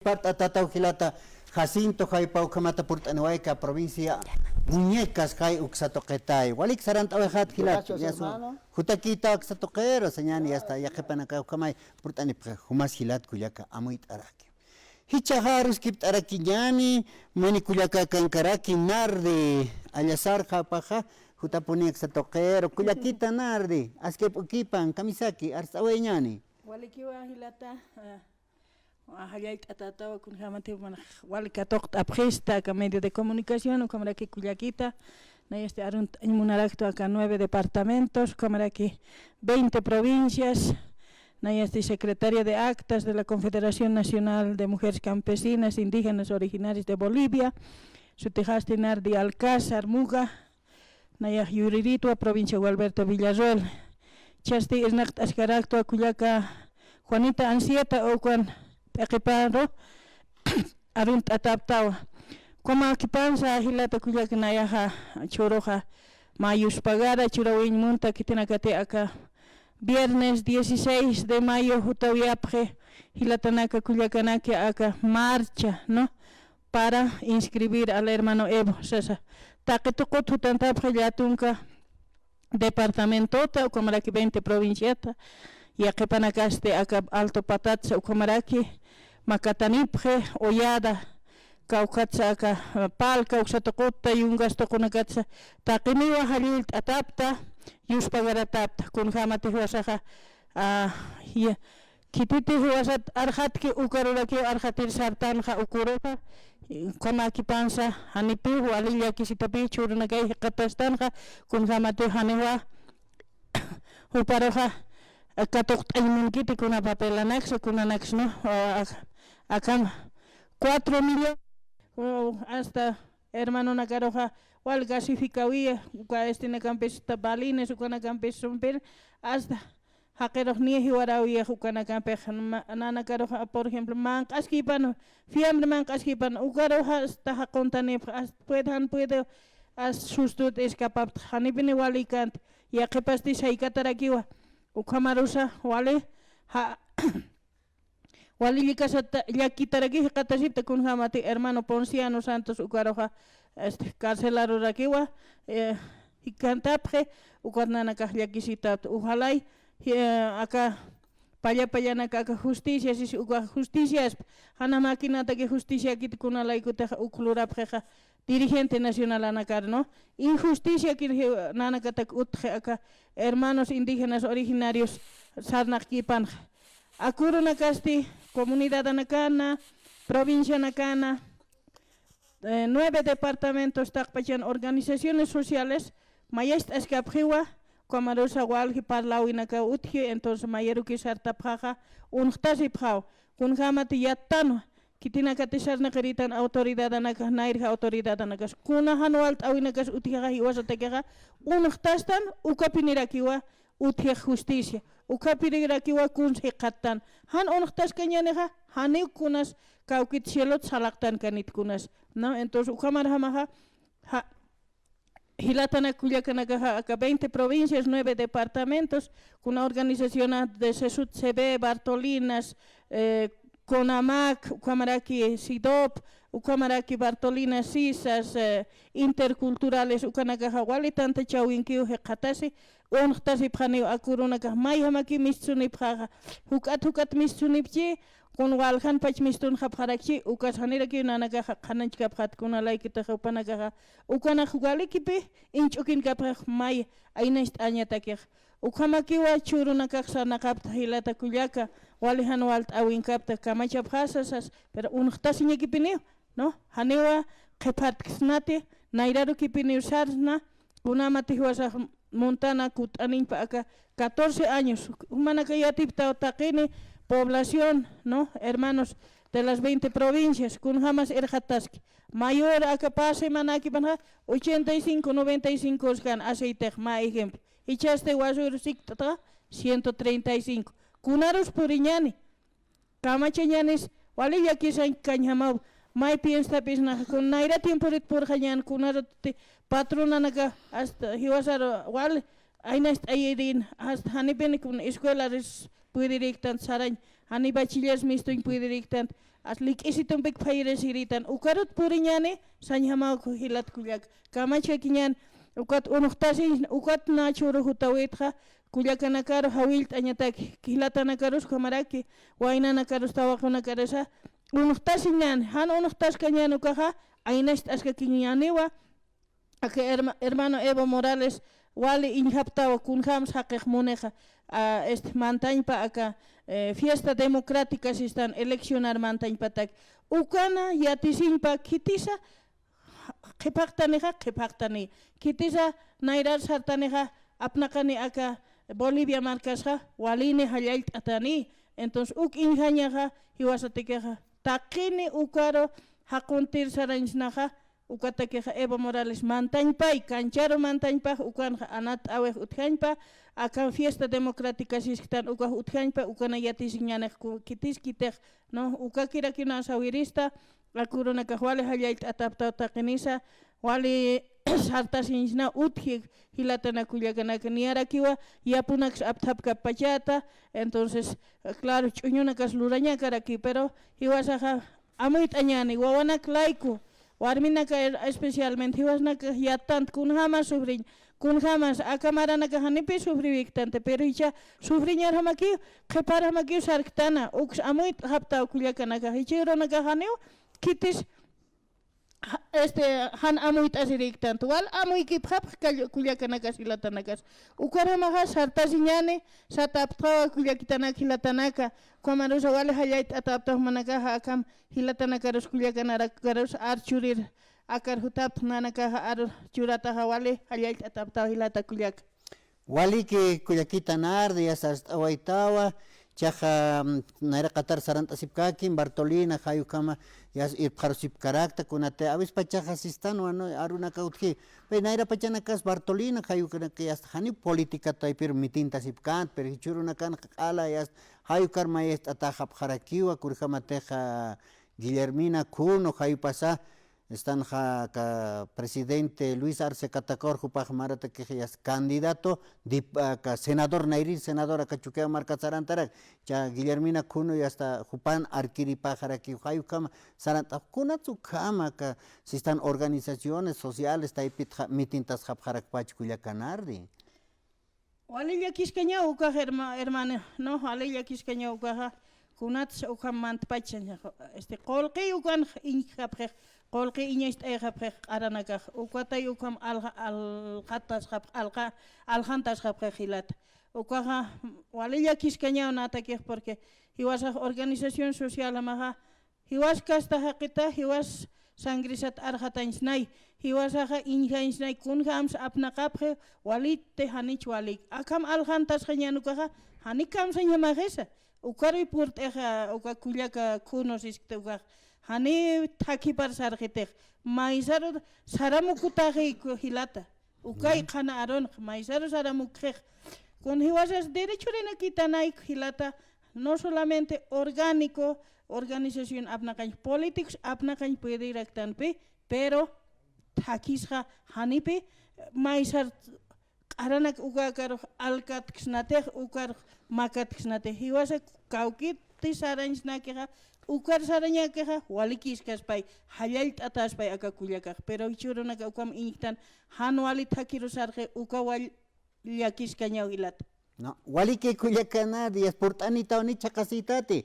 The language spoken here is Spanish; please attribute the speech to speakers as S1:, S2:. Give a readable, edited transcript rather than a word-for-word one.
S1: Parta tatau hilata Jacinto hay paukamata purtanuaica provincia muñecas hay uxatoquetay walik sarant awehat hilata yaso jutakita uxatoquero señani hasta yaquepanaka ukamay purtanipqa humas hilat kuyaka amuit araki hichaharus kipt araki ñani mani kuyaka kankaraki narde allasarja paja jutapuni uxatoquero kuyakita narde askep ukipan kamisaki arsawe ñani
S2: walikiwa hilata hayait atatawa kun jamate walikatok apgesta ka medio de comunicación como aquí Cuyaquita na este arunt munaracto acá 9 departamentos como aquí 20 provincias na este secretaria de actas de la Confederación Nacional de Mujeres Campesinas Indígenas Originarias de Bolivia Sutijastinar de Alcázar Muga na yuririto a provincia Gualberto Villarroel chasti isnakt ascaracto a Cuyaca Juanita Ansieta o con equipado arunt ataptawa como equipanza hilata Cuyaca nayaja choroja mayus pagara churawin munta kitinakate acá viernes 16 de mayo jutaviapje hilatanaka Cuyacanake acá marcha no para inscribir al hermano Evo sasa taquetokot jutantapje yatunka departamento o como aquí 20 provinciata y aquí panakaste acá Alto Patatsa o como aquí Macatanipje Ollada Caucatsa acá Palca Uxatocota y un gasto con acatsa taquiniwa halil atapta yus pagaratapta con jamate huasaja kititi huasat arhatki ukaruraki arhatir sartanja ukuroja como aquí panza hanipi hualilla kisitapi churunakay katastanja con jamate hanewa uparoja katok aymunkiti kuna papel anexo kuna anexo no acá 4 millones hasta hermano nakaroja wal gasificawiya uka este campesita balines uka campesita hasta hakeroh niehi warawiya uka campes nana karoja por ejemplo mankaskipan fiambre mankaskipan ukaroja hasta hakontani puede sustut escapar hanipini walikant ya que pasti saikatarakiwa ukamarusa wale ha walilika yakitaraki katasita kun hamati hermano Ponciano Santos ukaroja carcelaro rakiwa ikantapje ukatnana yakisita ujalay acá payana kaka justicia si uka justicia hana máquina ta que justicia kit kuna laikuta uklurapje dirigente nacional anacar no injusticia que nanakatak utje acá hermanos indígenas originarios sarnakipan akuruna kasti comunidad anacana provincia anacana 9 departamentos takpachan organizaciones sociales mayest escapjiwa Comarosa walgi parlawinaka utje entonces mayeru ki sartapjaja untasi pjao kun jamati yattano kitina katisarna keritan autoridad anaka nairja autoridad anakas kuna hanualt awinakas utjaga hiwasatekeja untastan ukapinirakiwa utje justicia ukapinirakiwa kunsi qattan han untas kanyaneja hani kunas kaukit cielot salaktan kanit kunas no entonces ukamarhamaja Hilatana Cuyacanaka acá 20 provincias, 9 departamentos, con una organización de Sesut CB, Bartolinas, Conamac, Ucamaraki Sidop, Ucamaraki Bartolinas Sisas, interculturales, Ucanaka Wali, Tante Chawinkiu, Hekatasi, Untasi Pani Akurunaka, Mayamaki Mistuni Praga, Hukat Mistunipchi, con walhan pach mistun khapharaki ukas haniraki nanaka khananch kaphat kuna laikita khapanaka ukana khugalikipi inchukin kaph may ainast anyataki ukamakiwa churunaka sanakapta hilata Cuyaca walihan walt awin kapta kamacha phasasas pero untasinyakipini no haniwa khaphat kisnati nairaru kipini usarna una matihuasa montana kutanin pa aka 14 años humanaka yatipta taqini población, ¿no? Hermanos de las 20 provincias, con jamás erjataski. Mayor acá pase manaki panha 85, 95 scan aceite, ma ejemplo. Y chaste guasur sikta 135. Kunaros puriñani. Kamachañanes, wali yaki san kanyamau. Mai piensa pisna con naira tiempo de por hayan kunaro patrona naga hasta hiwasar wal ainast ayerin hasta hanipeni kun escuela puede dictar sarañ hani bachilleres misto puede dictar aslik isitum big paires iritan ukarut puriñani sañhamau hilat kullak kamache kiñan ukat unuqtasin ukat nachuru hutawitqa kullakanakaru hawilt añatak kihlatanakarush kamaraki waynanakarus tawakunakarasa unuqtasin ñan han unuqtaska ñan ukaja aynash aska kiñaniwa aka hermano Evo Morales wali inhaptawa kunjams haqiq muneja mantañpa aka fiesta democrática sistan eleccionar mantañpatak ukana yatisinpa kitisa qhipaqtani kitisa nayrar sartaneja apnaqani aka Bolivia markasja walini hallayt atani entonces uk injañaja hiwasatikeja taqini ukaro haquntir saranchnaja ukatakeja Evo Morales mantañpay cancharo mantañpa ukanja anat awej utjañpa akan fiesta democrática sisktan ukaj utjañpa ukana yatisinñanej kitiskitej no ukakirakina sawirista akurunaka wali hallayt ataptaw taqinisa wali sartasinchna utjik hilatana kullakanaka niyarakiwa yapunakas apthapka pachata entonces claro ch'uñunakas lurañakaraki pero hiwasaja amuyt añani wawanak layku warminaka especialmente hiwasnaka yatant kunjamas sufriñ kunjamas akamaranaka hanipi sufriwiktante pero icha sufriñarhamaki qhiparhamaki sarktana uks amuyt haptaw kullakanaka hichironaka haniw kitis han amuyt asiriktanto wal amuykipqap kullakanakas hilatanakas ukaramaja sartasiñani sataptawa kullakitanaka hilatanaka kuamarusa wali hallayt ataptajmanakaja akam hilatanakaros kullakanarakaros archurir akar hutapta nanakaja ar churataja wali hallayt ataptawa hilata kullaka
S1: wali que kullakitanar días hasta waitawa chaja naira qatar saranta sipkakin Bartolina hayukama yas ir pharusip karakta kunate avis pachaja sistano no aruna kautki pe naira pachanakas Bartolina hayukana que yas hani política taipir mitinta sipkan per hichuruna kan ala yas hayukar maest atajap harakiwa kurjamateja Guillermina Kuno hayupasa están ka presidente Luis Arce Catacor jupajmarata que es candidato senador Nairin senadora Cachuquea Marca Sarantarak ya Guillermina Kuno y hasta Jupan Arquiri Pajaraki Hayukama Saranta Kunatsu Kama ka si están organizaciones sociales taipit mitintas Japjarak Pachkuyakanardi
S2: Walilla Kiskeña uka hermana no Walilla Kiskeña uka kunats uka mantpachan qolqi ukan injapje qolqi iñast ayjapje aranaka ukatay ukam alqatas qap aljantas qapje hilat ukaja walilla Kiskeña natake porque hiwasa organización social amaja hiwas kasta haqita hiwas sangrisat arjatansnay hiwasaja injansnay kunjams apnaqapje walite hanich walik akam aljantas qñanukaja hanikam señamajesa ukari purteja uka kullaka kunosis uka hani thakipar sarjitej maizaro saramukutaji hilata ukay qana aron maizaro saramukej con hiwasas derecho rena kitanay hilata no solamente orgánico organización apnaqañ políticos apnaqañ puede ir actanpe pero thakisja hanipe maizar aranak ukakar alkatknatej ukar makatknatej hiwasa kawkiti saranchnakeja ukar sarañakeja walikiscaspay hallayt ataspay aka kullakaj pero ichurunaka ukam iñiktan han wali thakirusarje uka wallakiscañaw hilata
S1: no wali que kullakana días portanita oni chakasitati